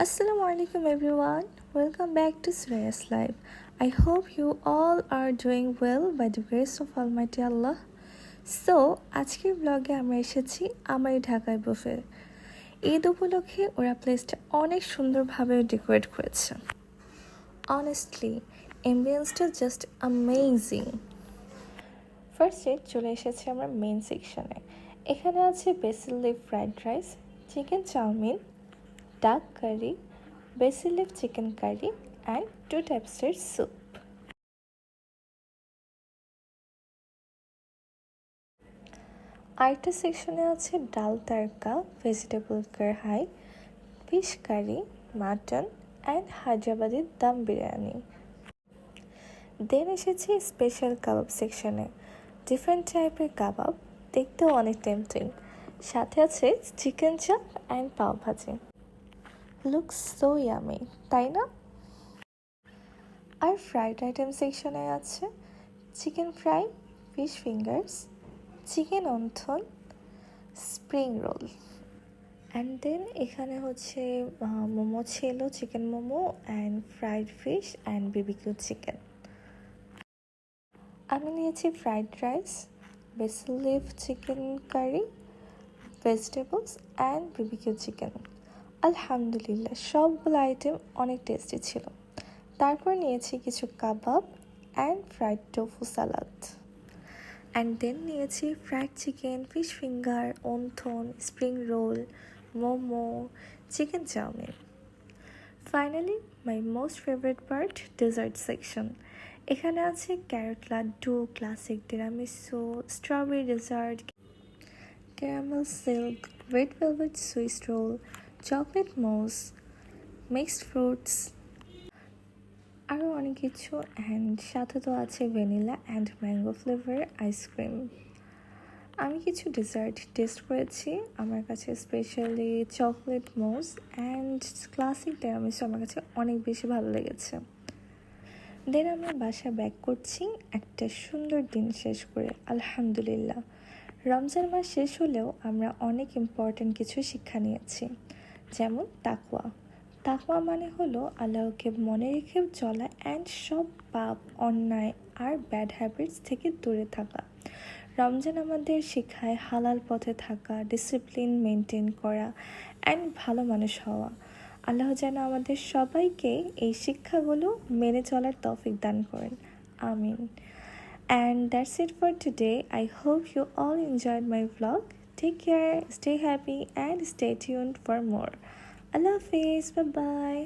Assalamu alaikum everyone. Welcome back to Suraya's Life. I hope you all are doing well by the grace of Almighty Allah. So, আজকের ব্লগে আমরা এসেছি আমার ঢাকায় buffet. Eid উপলক্ষে ওরা প্লেসটা অনেক সুন্দরভাবে ডেকোরেট করেছে। অনেস্টলি অ্যাম্বিয়েন্সটা জাস্ট অ্যামেজিং। ফার্স্টে চলে এসেছে আমরা মেন সেকশনে। এখানে আছে basil leaf fried rice, chicken chow mein, duck curry, basil leaf chicken curry and 2 types of soup. আরেকটা সেকশনে আছে dal tadka, vegetable kadhai, fish curry, mutton and Hyderabadi dum biryani. দেন এসেছি স্পেশাল কাবাব সেকশনে। ডিফারেন্ট টাইপের কাবাব, দেখতেও অনেক টেম্পটিং। সাথে আছে চিকেন চাপ অ্যান্ড পাও ভাজি। লুকস সো ইয়ামি, তাই না? আর ফ্রাইড আইটেম সেকশনে আছে chicken fry, fish fingers, chicken wonton, spring roll and then এখানে হচ্ছে মোমো ছিল, chicken momo and fried fish and BBQ chicken. আমি নিয়েছি fried rice, basil leaf chicken curry, vegetables and BBQ chicken. আলহামদুলিল্লাহ সবগুলো আইটেম অনেক টেস্টি ছিল। তারপর নিয়েছি কিছু কাবাব and fried tofu salad and then নিয়েছি fried chicken, fish finger, wonton, spring roll, momo, chicken chow mein. Finally my most favourite part, dessert section. এখানে আছে carrot laddu, classic tiramisu, strawberry dessert, caramel silk, red velvet Swiss roll, chocolate mousse, mixed fruits, আরও অনেক কিছু and সাথে তো আছে vanilla and mango flavour ice cream. আমি কিছু ডেজার্ট টেস্ট করেছি, আমার কাছে specially chocolate mousse and classic tiramisu আমার কাছে অনেক বেশি ভালো লেগেছে। দেন আমরা বাসায় ব্যাক করছি একটা সুন্দর দিন শেষ করে। আলহামদুলিল্লাহ রমজান মাস শেষ হলেও আমরা অনেক ইম্পর্ট্যান্ট কিছু শিক্ষা নিয়েছি, যেমন তাকওয়া। তাকওয়া মানে হলো আল্লাহকে মনে রেখে চলা অ্যান্ড সব পাপ, অন্যায় আর ব্যাড হ্যাবিটস থেকে দূরে থাকা। রমজান আমাদের শেখায় হালাল পথে থাকা, ডিসিপ্লিন মেনটেন করা অ্যান্ড ভালো মানুষ হওয়া। আল্লাহ যেন আমাদের সবাইকে এই শিক্ষাগুলো মেনে চলার তৌফিক দান করেন, আমিন। And that's it for today. I hope you all enjoyed my vlog. Take care, stay happy and stay tuned for more. Allah Hafiz, bye bye.